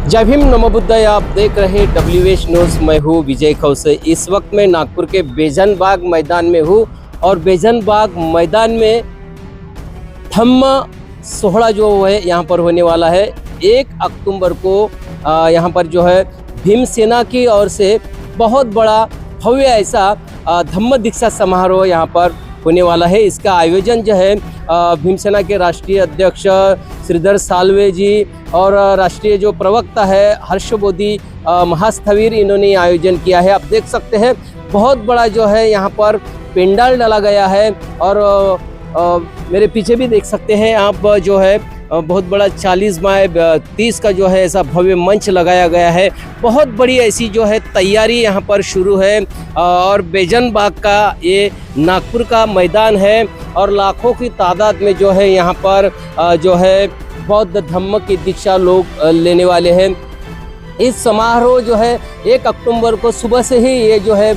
जय भीम नमो बुद्धाय। आप देख रहे हैं WH न्यूज़। मैं हूँ विजय खौसे। इस वक्त मैं नागपुर के बेजन बाग मैदान में हूँ और बेजन बाग मैदान में धम्म सोहड़ा जो है यहाँ पर होने वाला है। 1 अक्टूबर को यहाँ पर जो है भीम सेना की ओर से बहुत बड़ा भव्य ऐसा धम्म दीक्षा समारोह यहाँ पर होने वाला है। इसका आयोजन जो है भीम सेना के राष्ट्रीय अध्यक्ष श्रीधर साल्वे जी और राष्ट्रीय जो प्रवक्ता है हर्षबोधी महास्थविर, इन्होंने आयोजन किया है। आप देख सकते हैं बहुत बड़ा जो है यहाँ पर पेंडाल डाला गया है और मेरे पीछे भी देख सकते हैं आप जो है बहुत बड़ा 40 बाय 30 का जो है ऐसा भव्य मंच लगाया गया है। बहुत बड़ी ऐसी जो है तैयारी यहाँ पर शुरू है और बेजन बाग का ये नागपुर का मैदान है और लाखों की तादाद में जो है यहाँ पर जो है बौद्ध धम्म की दीक्षा लोग लेने वाले हैं। इस समारोह जो है 1 अक्टूबर को सुबह से ही ये जो है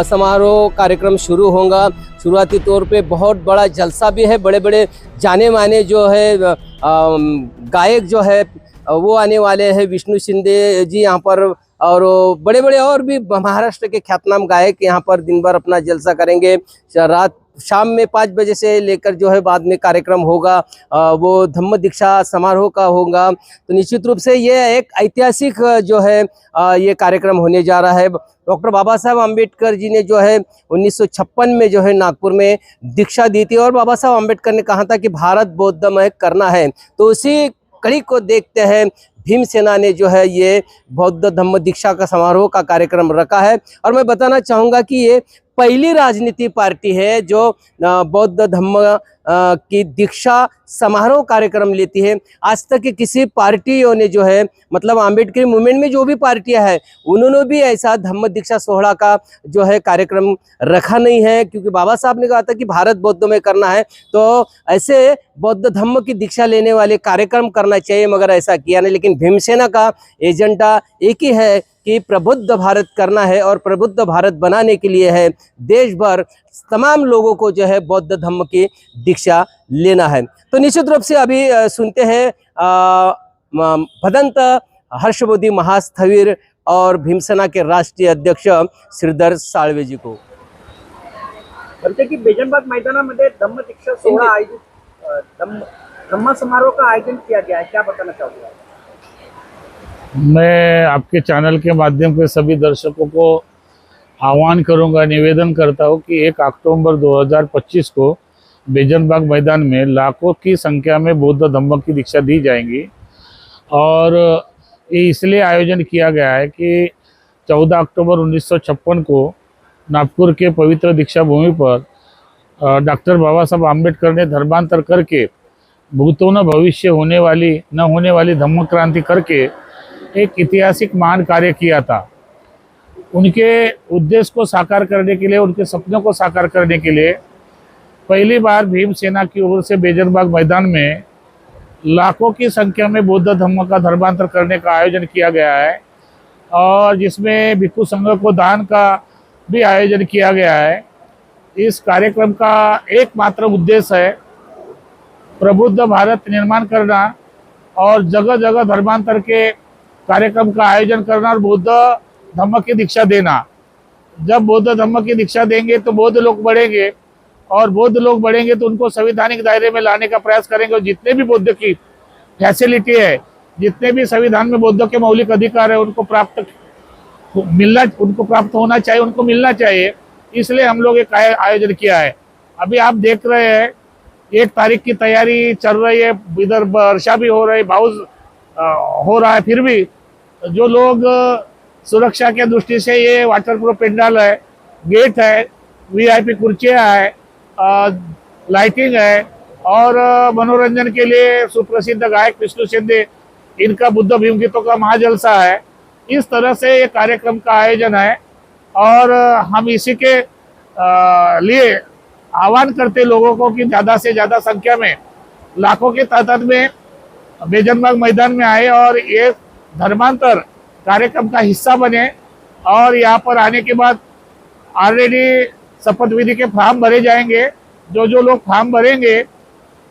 समारोह कार्यक्रम शुरू होगा। शुरुआती तौर पे बहुत बड़ा जलसा भी है। बड़े बड़े जाने माने जो है गायक जो है वो आने वाले हैं। विष्णु शिंदे जी यहाँ पर और बड़े बड़े और भी महाराष्ट्र के ख्यातनाम गायक यहाँ पर दिन भर अपना जलसा करेंगे। शाम में 5 बजे से लेकर जो है बाद में कार्यक्रम होगा वो धम्म दीक्षा समारोह का होगा। तो निश्चित रूप से ये एक ऐतिहासिक जो है ये कार्यक्रम होने जा रहा है। डॉक्टर बाबा साहब अम्बेडकर जी ने जो है 1956 में जो है नागपुर में दीक्षा दी थी और बाबा साहब अम्बेडकर ने कहा था कि भारत बौद्धमय करना है। तो उसी कड़ी को देखते हैं भीम सेना ने जो है ये बौद्ध धम्म दीक्षा का समारोह का कार्यक्रम रखा है। और मैं बताना चाहूँगा कि ये पहली राजनीति पार्टी है जो बौद्ध धम्म की दीक्षा समारोह कार्यक्रम लेती है। आज तक के किसी पार्टियों ने जो है मतलब अम्बेडकर मूवमेंट में जो भी पार्टियां हैं उन्होंने भी ऐसा धम्म दीक्षा सोहड़ा का जो है कार्यक्रम रखा नहीं है, क्योंकि बाबा साहब ने कहा था कि भारत बौद्ध में करना है तो ऐसे बौद्ध धम्म की दीक्षा लेने वाले कार्यक्रम करना चाहिए, मगर ऐसा किया नहीं। लेकिन भीमसेना का एजेंडा एक ही है कि प्रबुद्ध भारत करना है और प्रबुद्ध भारत बनाने के लिए है देश भर तमाम लोगों को जो है बौद्ध धम्म की दीक्षा लेना है। तो निश्चित रूप से अभी सुनते हैं भदंत हर्षबोधी महास्थविर और भीमसेना के राष्ट्रीय अध्यक्ष श्रीधर साळवे जी को। बोलते की बेजनबाग मैदानामध्ये धम्म दीक्षा सोहळा आयोजित धम्म समारोह का आयोजन किया गया है, क्या बताना चाहोगे? मैं आपके चैनल के माध्यम से सभी दर्शकों को आह्वान करूंगा, निवेदन करता हूं कि 1 अक्टूबर 2025 को बेजनबाग मैदान में लाखों की संख्या में बौद्ध धम्म की दीक्षा दी जाएंगी। और ये इसलिए आयोजन किया गया है कि 14 अक्टूबर 1956 को नागपुर के पवित्र दीक्षा भूमि पर डॉक्टर बाबा साहब आम्बेडकर ने धर्मांतर करके भूतों न भविष्य होने वाली न होने वाली धम्म क्रांति करके एक ऐतिहासिक महान कार्य किया था। उनके उद्देश्य को साकार करने के लिए, उनके सपनों को साकार करने के लिए पहली बार भीम सेना की ओर से बेजनबाग मैदान में लाखों की संख्या में बौद्ध धम्म का धर्मांतर करने का आयोजन किया गया है और जिसमें भिक्षु संघ को दान का भी आयोजन किया गया है। इस कार्यक्रम का एकमात्र उद्देश्य है प्रबुद्ध भारत निर्माण करना और जगह जगह धर्मांतर के कार्यक्रम का आयोजन करना और बौद्ध धम्म की दीक्षा देना। जब बौद्ध धम्म की दीक्षा देंगे तो बौद्ध लोग बढ़ेंगे और बौद्ध लोग बढ़ेंगे तो उनको संवैधानिक दायरे में लाने का प्रयास करेंगे और जितने भी बौद्ध की फैसिलिटी है, जितने भी संविधान में बौद्ध के मौलिक अधिकार है उनको प्राप्त होना चाहिए, उनको मिलना चाहिए। इसलिए हम लोग एक आयोजन किया है। अभी आप देख रहे हैं 1 तारीख की तैयारी चल रही है, इधर वर्षा भी हो रही, बाउज हो रहा है, फिर भी जो लोग सुरक्षा के दृष्टि से ये वाटरप्रूफ पेंडाल है, गेट है, VIP कुर्सियाँ है, लाइटिंग है और मनोरंजन के लिए सुप्रसिद्ध गायक विष्णु शिंदे, इनका बुद्ध भीम गीतों का महाजलसा है। इस तरह से ये कार्यक्रम का आयोजन है और हम इसी के लिए आह्वान करते लोगों को कि ज़्यादा से ज़्यादा संख्या में लाखों की तादाद में बेजनबाग मैदान में आए और ये धर्मांतर कार्यक्रम का हिस्सा बने। और यहाँ पर आने के बाद ऑलरेडी शपथ विधि के फॉर्म भरे जाएंगे। जो लोग फॉर्म भरेंगे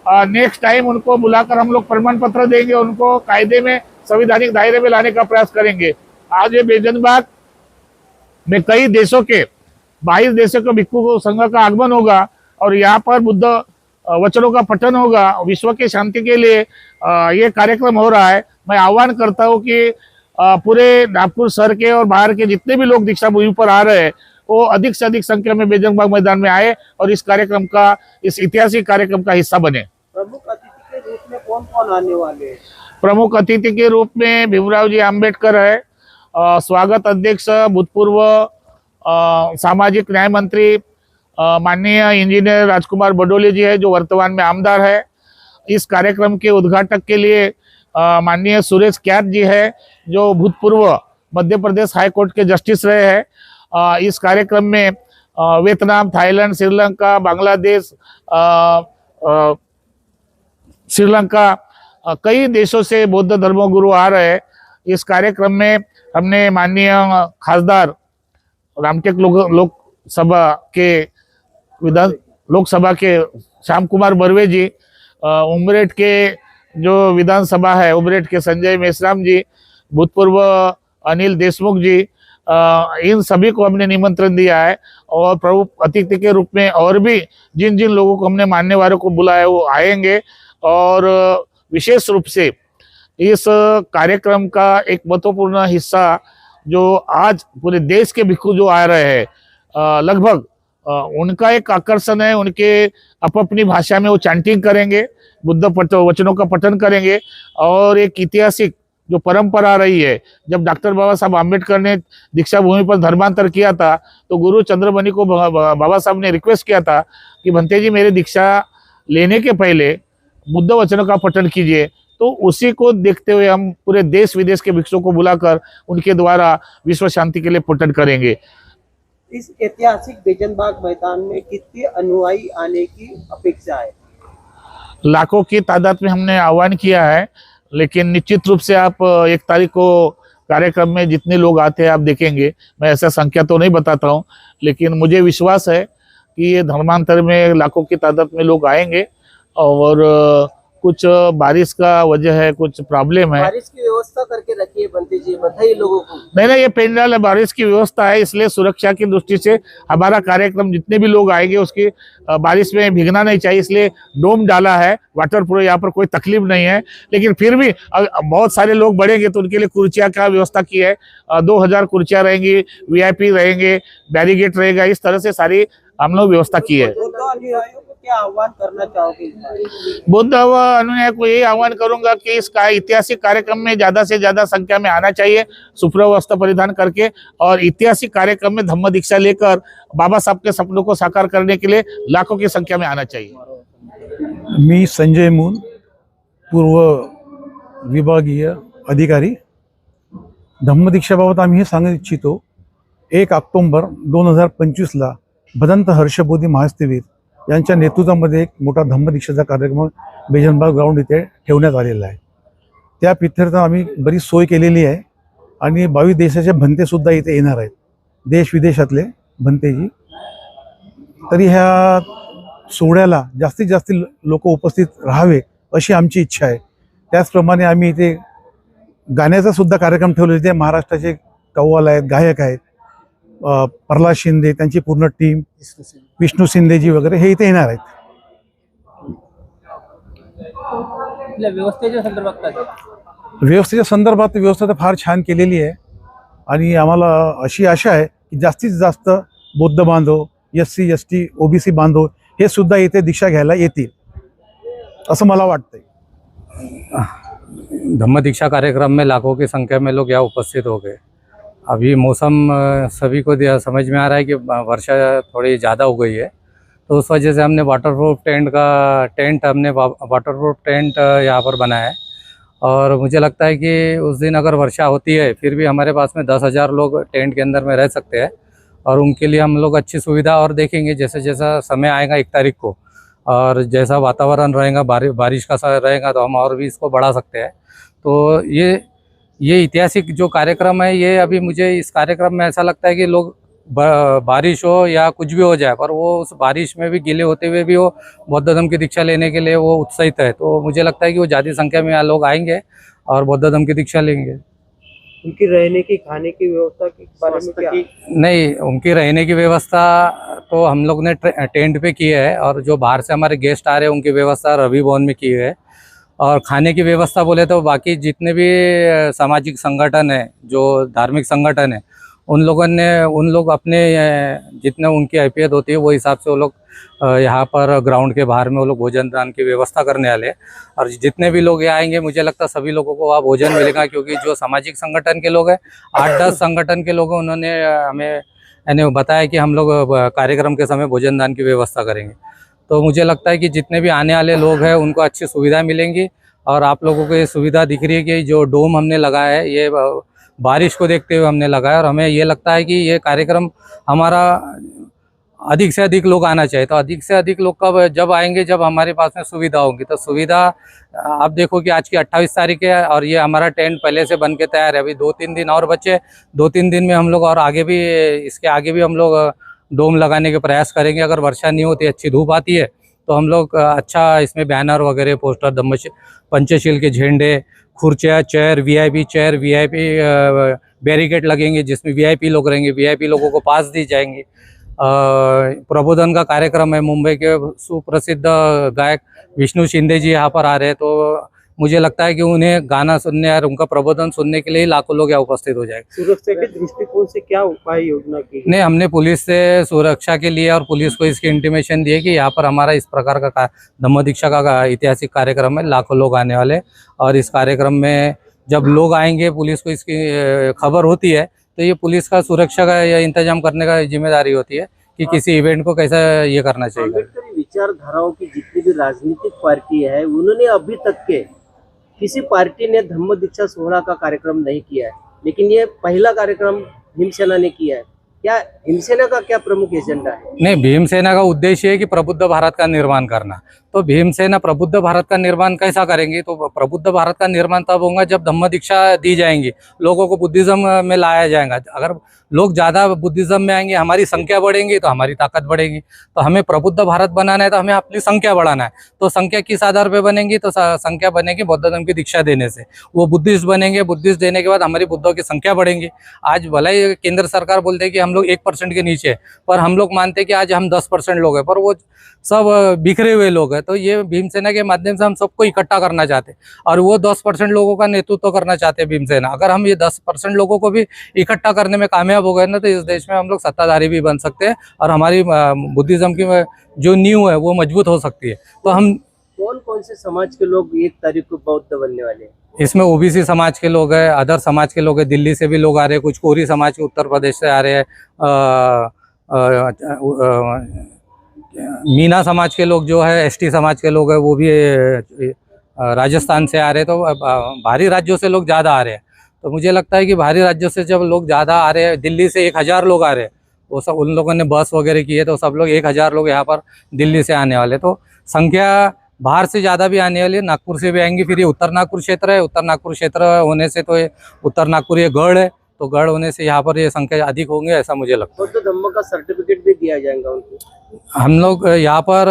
नेक्स्ट टाइम उनको बुलाकर हम लोग प्रमाण पत्र देंगे, उनको कायदे में संवैधानिक दायरे में लाने का प्रयास करेंगे। आज ये बेजन बाग में कई देशों के 22 देशों के भिक्षु संघ का आगमन होगा और यहाँ पर बुद्ध वचनों का पठन होगा। विश्व की शांति के लिए ये कार्यक्रम हो रहा है। मैं आह्वान करता हूँ कि पूरे नागपुर शहर के और बाहर के जितने भी लोग दीक्षा भूमि पर आ रहे हैं वो अधिक से अधिक संख्या में बेजन बाग मैदान में आए और इस कार्यक्रम का, इस ऐतिहासिक कार्यक्रम का हिस्सा बने। प्रमुख अतिथि के रूप में कौन कौन आने वाले हैं? प्रमुख अतिथि के रूप में भीमराव जी आम्बेडकर है, स्वागत अध्यक्ष भूतपूर्व सामाजिक न्याय मंत्री माननीय इंजीनियर राजकुमार बडोले जी है जो वर्तमान में आमदार है। इस कार्यक्रम के उद्घाटक के लिए माननीय सुरेश क्यात जी है जो भूतपूर्व मध्य प्रदेश हाई कोर्ट के जस्टिस रहे हैं। इस कार्यक्रम में वियतनाम, थाईलैंड, श्रीलंका, बांग्लादेश, श्रीलंका कई देशों से बौद्ध धर्मगुरु आ रहे हैं। इस कार्यक्रम में हमने माननीय खासदार रामटेक लोकसभा के श्याम कुमार बर्वे जी, उमरेठ के जो विधानसभा है उमरेठ के संजय मेश्राम जी, भूतपूर्व अनिल देशमुख जी, इन सभी को हमने निमंत्रण दिया है और प्रमुख अतिथि के रूप में और भी जिन जिन लोगों को हमने मान्यवरों को बुलाया वो आएंगे। और विशेष रूप से इस कार्यक्रम का एक महत्वपूर्ण हिस्सा जो आज पूरे देश के भिक्षु जो आ रहे हैं लगभग उनका एक आकर्षण है। उनके अपनी भाषा में वो चैंटिंग करेंगे, बुद्ध वचनों का पठन करेंगे और एक ऐतिहासिक जो परंपरा रही है, जब डॉक्टर बाबा साहब आम्बेडकर ने दीक्षा भूमि पर धर्मांतर किया था तो गुरु चंद्रमणि को बाबा साहब ने रिक्वेस्ट किया था कि भंते जी मेरे दीक्षा लेने के पहले बुद्ध वचनों का पठन कीजिए। तो उसी को देखते हुए हम पूरे देश विदेश के भिक्षुओं को बुलाकर उनके द्वारा विश्व शांति के लिए पठन करेंगे। इस ऐतिहासिक बेजन बाग मैदान में कितने अनुयायी आने की अपेक्षा है? लाखों की तादाद में हमने आह्वान किया है, लेकिन निश्चित रूप से आप 1 तारीख को कार्यक्रम में जितने लोग आते हैं आप देखेंगे। मैं ऐसा संख्या तो नहीं बताता हूँ, लेकिन मुझे विश्वास है कि ये धर्मांतर में लाखों की तादाद में लोग आएंगे। और कुछ बारिश का वजह है, कुछ प्रॉब्लम है। बारिश की व्यवस्था करके रखिए बंते जी, बताइए लोगों को। नहीं, ये पेंडाल बारिश की व्यवस्था है, इसलिए सुरक्षा की दृष्टि से हमारा कार्यक्रम जितने भी लोग आएंगे उसकी बारिश में भीगना नहीं चाहिए, इसलिए डोम डाला है, वाटर प्रूफ, यहाँ पर कोई तकलीफ नहीं है। लेकिन फिर भी बहुत सारे लोग बढ़ेंगे तो उनके लिए कुर्सियाँ का व्यवस्था की है। 2000 कुर्सियाँ रहेंगी, VIP रहेंगे, बैरिगेट रहेगा, इस तरह से सारी हम लोग व्यवस्था की है। क्या आह्वान करना चाहोगे? बुद्ध अनुयायी को यही आह्वान करूंगा कि इस ऐतिहासिक कार्यक्रम में ज्यादा से ज्यादा संख्या में आना चाहिए, शुभ्र वस्त्र परिधान करके, और ऐतिहासिक कार्यक्रम में धम्म दीक्षा लेकर बाबा साहब के सपनों को साकार करने के लिए लाखों की संख्या में आना चाहिए। मी संजय मून, पूर्व विभागीय अधिकारी। धम्मदीक्षाबाबत आम्ही हे सांगू इच्छितो, 1 ऑक्टोबर 2025ला भदंत हर्षबोधी महास्थवीर यांच्या नेतृत्वामध्ये एक मोठा धम्मदीक्षेचा कार्यक्रम बेजनबाग ग्राउंड इथे ठेवण्यात आलेला आहे। त्या पित्यर्थ आम्ही बरीच सोय केलेली आहे आणि 22 देशाचे भंतेसुद्धा इथे येणार आहेत, देश विदेशातले भंतेजी। तरी ह्या सोहळ्याला जास्तीत जास्त लोक उपस्थित राहावे अशी आमची इच्छा आहे। त्याचप्रमाणे आम्ही इथे गाण्याचा सुद्धा कार्यक्रम ठेवलेला आहे। महाराष्ट्राचे कव्वाल आहेत, गायक आहेत, प्रल्हाद शिंदे त्यांची पूर्ण टीम, विष्णू शिंदेजी वगैरे हे इथे येणार आहेत। व्यवस्थेच्या संदर्भात व्यवस्था तर फार छान केलेली आहे आणि आम्हाला अशी आशा आहे की जास्तीत जास्त बौद्ध बांधव, SC ST OBC बांधव हे सुद्धा इथे दीक्षा घ्यायला येतील असं मला वाटतंय। धम्म दीक्षा कार्यक्रम में लाखों की संख्या में लोग यहाँ उपस्थित हो गए। अभी मौसम सभी को समझ में आ रहा है कि वर्षा थोड़ी ज़्यादा हो गई है, तो उस वजह से हमने वाटरप्रूफ टेंट यहाँ पर बनाया है। और मुझे लगता है कि उस दिन अगर वर्षा होती है फिर भी हमारे पास में 10,000 लोग टेंट के अंदर में रह सकते हैं और उनके लिए हम लोग अच्छी सुविधा और देखेंगे जैसे जैसा समय आएगा 1 तारीख को, और जैसा वातावरण रहेगा, बारिश का रहेगा तो हम और भी इसको बढ़ा सकते हैं। तो ये ऐतिहासिक जो कार्यक्रम है, ये अभी मुझे इस कार्यक्रम में ऐसा लगता है कि लोग बारिश हो या कुछ भी हो जाए पर वो उस बारिश में भी गीले होते हुए भी वो बौद्ध धर्म की दीक्षा लेने के लिए वो उत्साहित है। तो मुझे लगता है कि वो ज़्यादा संख्या में यहाँ लोग आएंगे और बौद्ध धर्म की दीक्षा लेंगे। उनकी रहने की खाने की व्यवस्था के बारे में क्या? नहीं, उनकी रहने की व्यवस्था तो हम लोग ने टेंट पे की है, और जो बाहर से हमारे गेस्ट आ रहे हैं उनकी व्यवस्था रवि भवन में की है। और खाने की व्यवस्था बोले तो बाकी जितने भी सामाजिक संगठन है, जो धार्मिक संगठन है, उन लोग अपने जितने उनकी हैसियत होती है वो हिसाब से वो लोग यहाँ पर ग्राउंड के बाहर में वो लोग भोजन दान की व्यवस्था करने वाले हैं। और जितने भी लोग यहाँ आएंगे मुझे लगता है सभी लोगों को वहाँ भोजन मिलेगा, क्योंकि जो सामाजिक संगठन के लोग हैं 8-10 संगठन के लोग हैं, उन्होंने हमें यानी बताया कि हम लोग कार्यक्रम के समय भोजन दान की व्यवस्था करेंगे। तो मुझे लगता है कि जितने भी आने वाले लोग हैं उनको अच्छी सुविधा मिलेंगी। और आप लोगों को ये सुविधा दिख रही है कि जो डोम हमने लगाया है ये बारिश को देखते हुए हमने लगाया, और हमें ये लगता है कि ये कार्यक्रम हमारा अधिक से अधिक लोग आना चाहिए। तो अधिक से अधिक लोग कब जब आएंगे जब हमारे पास में सुविधा होगी। तो सुविधा आप देखो कि आज की 28 तारीख है और ये हमारा टेंट पहले से बन के तैयार है। अभी 2-3 दिन और बचे, 2-3 दिन में हम लोग और आगे भी इसके आगे भी हम लोग डोम लगाने के प्रयास करेंगे। अगर वर्षा नहीं होती, अच्छी धूप आती है, तो हम लोग अच्छा इसमें बैनर वगैरह, पोस्टर, पंचशील के झंडे, खुर्चियाँ, chair, VIP chair, VIP barricade लगेंगे जिसमें वीआईपी लोग रहेंगे, वीआईपी लोगों को पास दी जाएंगी। प्रबोधन का कार्यक्रम है, मुंबई के सुप्रसिद्ध गायक विष्णु शिंदे जी यहाँ पर आ रहे हैं, तो मुझे लगता है कि उन्हें गाना सुनने और उनका प्रबोधन सुनने के लिए लाखों लोग यहाँ उपस्थित हो जाएंगे। सुरक्षा के दृष्टिकोण से क्या उपाय योजना की? नहीं, हमने पुलिस से सुरक्षा के लिए और पुलिस को इसकी इंटीमेशन दी है कि यहाँ पर हमारा इस प्रकार का धम्म दीक्षा का ऐतिहासिक कार्यक्रम है, लाखों लोग आने वाले। और इस कार्यक्रम में जब लोग आएंगे, पुलिस को इसकी खबर होती है, तो ये पुलिस का सुरक्षा का या इंतजाम करने का जिम्मेदारी होती है कि किसी इवेंट को कैसा ये करना चाहिए। अम्बेडकरी विचारधाराओं की जितनी भी राजनीतिक पार्टी है उन्होंने अभी तक के किसी पार्टी ने धम्म दीक्षा सोहला का कार्यक्रम नहीं किया है, लेकिन ये पहला कार्यक्रम भीमसेना ने किया है। क्या भीमसेना का क्या प्रमुख एजेंडा है? नहीं, भीमसेना का उद्देश्य है कि प्रबुद्ध भारत का निर्माण करना। तो भीमसेना प्रबुद्ध भारत का निर्माण कैसा करेंगी? तो प्रबुद्ध भारत का निर्माण तब होगा जब धम्म दीक्षा दी जाएंगी, लोगों को बुद्धिज्म में लाया जाएगा। अगर लोग ज़्यादा बुद्धिज्म में आएंगे, हमारी संख्या बढ़ेंगी तो हमारी ताकत बढ़ेगी। तो हमें प्रबुद्ध भारत बनाना है तो हमें अपनी संख्या बढ़ाना है। तो संख्या किस आधार पर बनेगी? तो संख्या बनेगी बौद्ध धर्म की दीक्षा देने से। वो बुद्धिस्ट बनेंगे, बुद्धिस्ट देने के बाद हमारी बुद्धों की संख्या बढ़ेंगी। आज भला ही केंद्र सरकार बोलते हैं कि हम लोग 1% के नीचे है, पर हम लोग मानते हैं कि आज हम 10% लोग हैं, पर वो सब बिखरे हुए लोग हैं। तो ये भीमसेना के माध्यम से हम सबको इकट्ठा करना चाहते हैं, और वो 10% लोगों का नेतृत्व करना चाहते हैं भीमसेना। अगर हम ये 10% लोगों को भी इकट्ठा करने में कामयाब हो गए ना, तो इस देश में हम लोग सत्ताधारी भी बन सकते हैं और हमारी बुद्धिज्म की जो नींव है वो मजबूत हो सकती है। तो हम कौन कौन से समाज के लोग 1 तारीख को बौद्ध बनने वाले हैं? इसमें ओबीसी समाज के लोग हैं, अदर समाज के लोग हैं, दिल्ली से भी लोग आ रहे हैं, कुछ कोरी समाज के उत्तर प्रदेश से आ रहे हैं, मीना समाज के लोग जो है, एसटी समाज के लोग हैं, वो भी राजस्थान से आ रहे हैं। तो बाहरी राज्यों से लोग ज़्यादा आ रहे हैं। तो मुझे लगता है कि बाहरी राज्यों से जब लोग ज़्यादा आ रहे हैं, दिल्ली से 1000 लोग आ रहे हैं, वो सब उन लोगों ने बस वगैरह की है, तो सब लोग 1000 लोग यहाँ पर दिल्ली से आने वाले। तो संख्या बाहर से ज़्यादा भी आने वाली है, नागपुर से भी आएंगी। फिर ये उत्तर नागपुर क्षेत्र है, उत्तर नागपुर क्षेत्र होने से तो ये उत्तर नागपुर ये गढ़ है, तो गढ़ होने से यहाँ पर ये संख्या अधिक होंगे, ऐसा मुझे लगता है। बौद्ध धम्म का सर्टिफिकेट भी दिया जाएगा उनको? हम लोग यहाँ पर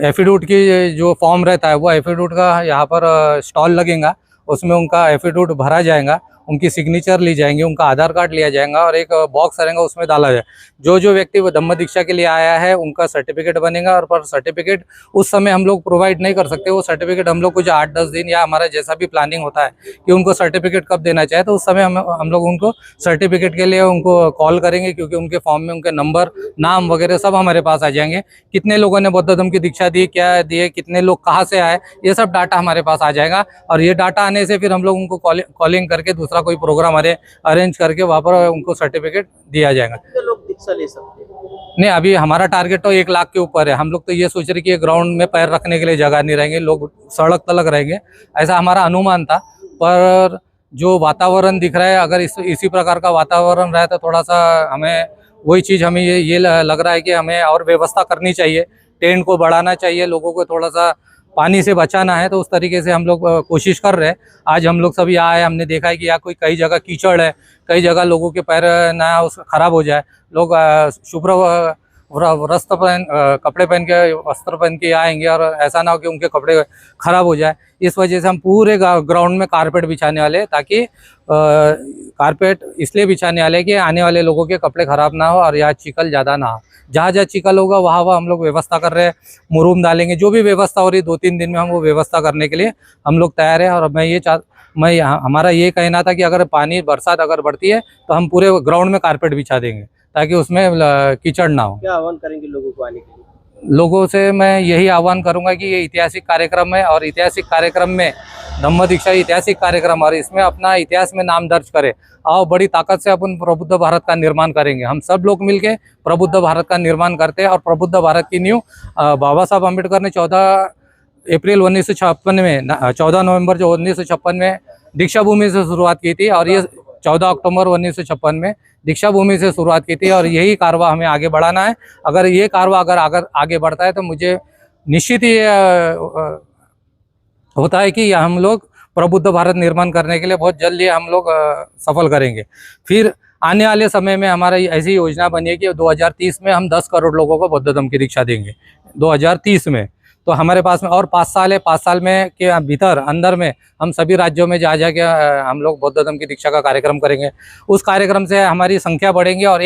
एफिडेविट की जो फॉर्म रहता है वो एफिडेविट का यहाँ पर स्टॉल लगेगा, उसमें उनका एफिडेविट भरा जाएगा, उनकी सिग्नेचर ली जाएंगी, उनका आधार कार्ड लिया जाएगा और एक बॉक्स रहेगा, उसमें डाला जाए। जो व्यक्ति धम्म दीक्षा के लिए आया है उनका सर्टिफिकेट बनेगा। और पर सर्टिफिकेट उस समय हम लोग प्रोवाइड नहीं कर सकते, वो सर्टिफिकेट हम लोग कुछ 8-10 दिन या हमारा जैसा भी प्लानिंग होता है कि उनको सर्टिफिकेट कब देना चाहे, तो उस समय हम लोग उनको सर्टिफिकेट के लिए उनको कॉल करेंगे, क्योंकि उनके फॉर्म में उनके नंबर, नाम वगैरह सब हमारे पास आ जाएंगे। कितने लोगों ने बौद्ध धर्म की दीक्षा दी, क्या दिए, कितने लोग कहाँ से आए, ये सब डाटा हमारे पास आ जाएगा। और ये डाटा आने से फिर हम लोग उनको कॉलिंग करके दूसरा कोई प्रोग्राम अरेंज करके वहाँ पर उनको सर्टिफिकेट दिया जाएगा। कितने लोग दीक्षा ले सकते हैं? नहीं, अभी हमारा टारगेट तो 1 लाख के ऊपर है। हम लोग तो ये सोच रहे कि ग्राउंड में पैर रखने के लिए जगह नहीं रहेंगे, लोग सड़क तलक रहेंगे, ऐसा हमारा अनुमान था। पर जो वातावरण दिख रहा है, अगर इसी प्रकार का वातावरण रहा तो थोड़ा सा हमें वही चीज़ हमें ये लग रहा है कि हमें और व्यवस्था करनी चाहिए, टेंट को बढ़ाना चाहिए, लोगों को थोड़ा सा पानी से बचाना है। तो उस तरीके से हम लोग कोशिश कर रहे हैं। आज हम लोग सभी आए, हमने देखा है कि यहाँ कई जगह कीचड़ है, कई जगह लोगों के पैर ना खराब हो जाए, लोग शुभ्र कपड़े पहन के वस्त्र पहन के आएंगे, और ऐसा ना हो कि उनके कपड़े खराब हो जाए। इस वजह से हम पूरे ग्राउंड में कारपेट बिछाने वाले हैं, ताकि कारपेट इसलिए बिछाने वाले हैं कि आने वाले लोगों के कपड़े खराब ना हो और यहाँ चिकल ज़्यादा ना हो। जहाँ जहाँ चिकल होगा वहाँ हम लोग व्यवस्था कर रहे हैं, मुरूम डालेंगे, जो भी व्यवस्था हो रही है 2-3 दिन में हम वो व्यवस्था करने के लिए हम लोग तैयार हैं। और हमारा ये कहना था कि अगर पानी बरसात अगर बढ़ती है तो हम पूरे ग्राउंड में कारपेट बिछा देंगे, ताकि उसमें कीचड़ ना हो। क्या आह्वान करेंगे लोगों को आने के लिए? लोगों से मैं यही आह्वान करूंगा कि ये ऐतिहासिक कार्यक्रम है, और ऐतिहासिक कार्यक्रम में धम्म दीक्षा ऐतिहासिक कार्यक्रम, और इसमें अपना इतिहास में नाम दर्ज करे। आओ बड़ी ताकत से अपन प्रबुद्ध भारत का निर्माण करेंगे। हम सब लोग मिलके प्रबुद्ध भारत का निर्माण करते हैं। और प्रबुद्ध भारत की नींव बाबा साहब अम्बेडकर ने 14 नवंबर जो 1956 में दीक्षा भूमि से शुरुआत की थी, और ये 14 अक्टूबर 1956 में दीक्षा भूमि से शुरुआत की थी। और यही कारवा हमें आगे बढ़ाना है। अगर ये कारवा अगर आगे बढ़ता है तो मुझे निश्चित ही होता है कि हम लोग प्रबुद्ध भारत निर्माण करने के लिए बहुत जल्द ही हम लोग सफल करेंगे। फिर आने वाले समय में हमारा ऐसी योजना बनी है कि 2030 में हम 10 करोड़ लोगों को बौद्ध धर्म की दीक्षा देंगे, 2030 में। तो हमारे पास में और 5 साल है, 5 साल में के भीतर अंदर में हम सभी राज्यों में जा के हम लोग बौद्ध धर्म की दीक्षा का कार्यक्रम करेंगे। उस कार्यक्रम से हमारी संख्या बढ़ेंगी, और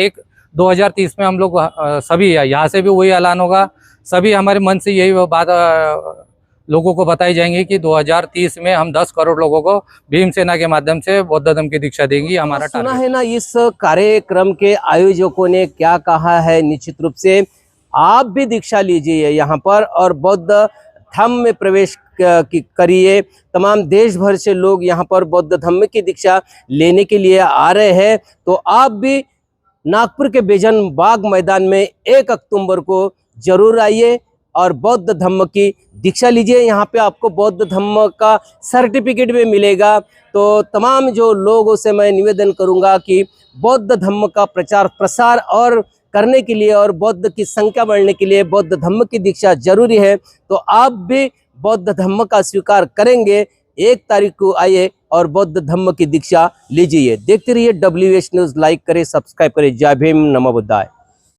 2030 में हम लोग सभी, यहाँ से भी वही ऐलान होगा, सभी हमारे मन से यही बात लोगों को बताई जाएंगी कि 2030 में हम 10 करोड़ लोगों को भीमसेना के माध्यम से बौद्ध धर्म की दीक्षा देंगी। हमारा सुना है ना इस कार्यक्रम के आयोजकों ने क्या कहा है। निश्चित रूप से आप भी दीक्षा लीजिए यहाँ पर और बौद्ध धर्म में प्रवेश करिए। तमाम देश भर से लोग यहाँ पर बौद्ध धर्म की दीक्षा लेने के लिए आ रहे हैं। तो आप भी नागपुर के बेजन बाग मैदान में 1 अक्टूबर को जरूर आइए और बौद्ध धर्म की दीक्षा लीजिए। यहाँ पे आपको बौद्ध धर्म का सर्टिफिकेट भी मिलेगा। तो तमाम जो लोगों से मैं निवेदन करूँगा कि बौद्ध धर्म का प्रचार प्रसार और करने के लिए और बौद्ध की संख्या बढ़ने के लिए बौद्ध धर्म की दीक्षा जरूरी है। तो आप भी बौद्ध धर्म का स्वीकार करेंगे 1 तारीख को आइए और बौद्ध धर्म की दीक्षा लीजिए। देखते रहिए WH न्यूज़। लाइक करें, सब्सक्राइब करें। जय भीम, नमो बुद्धाय।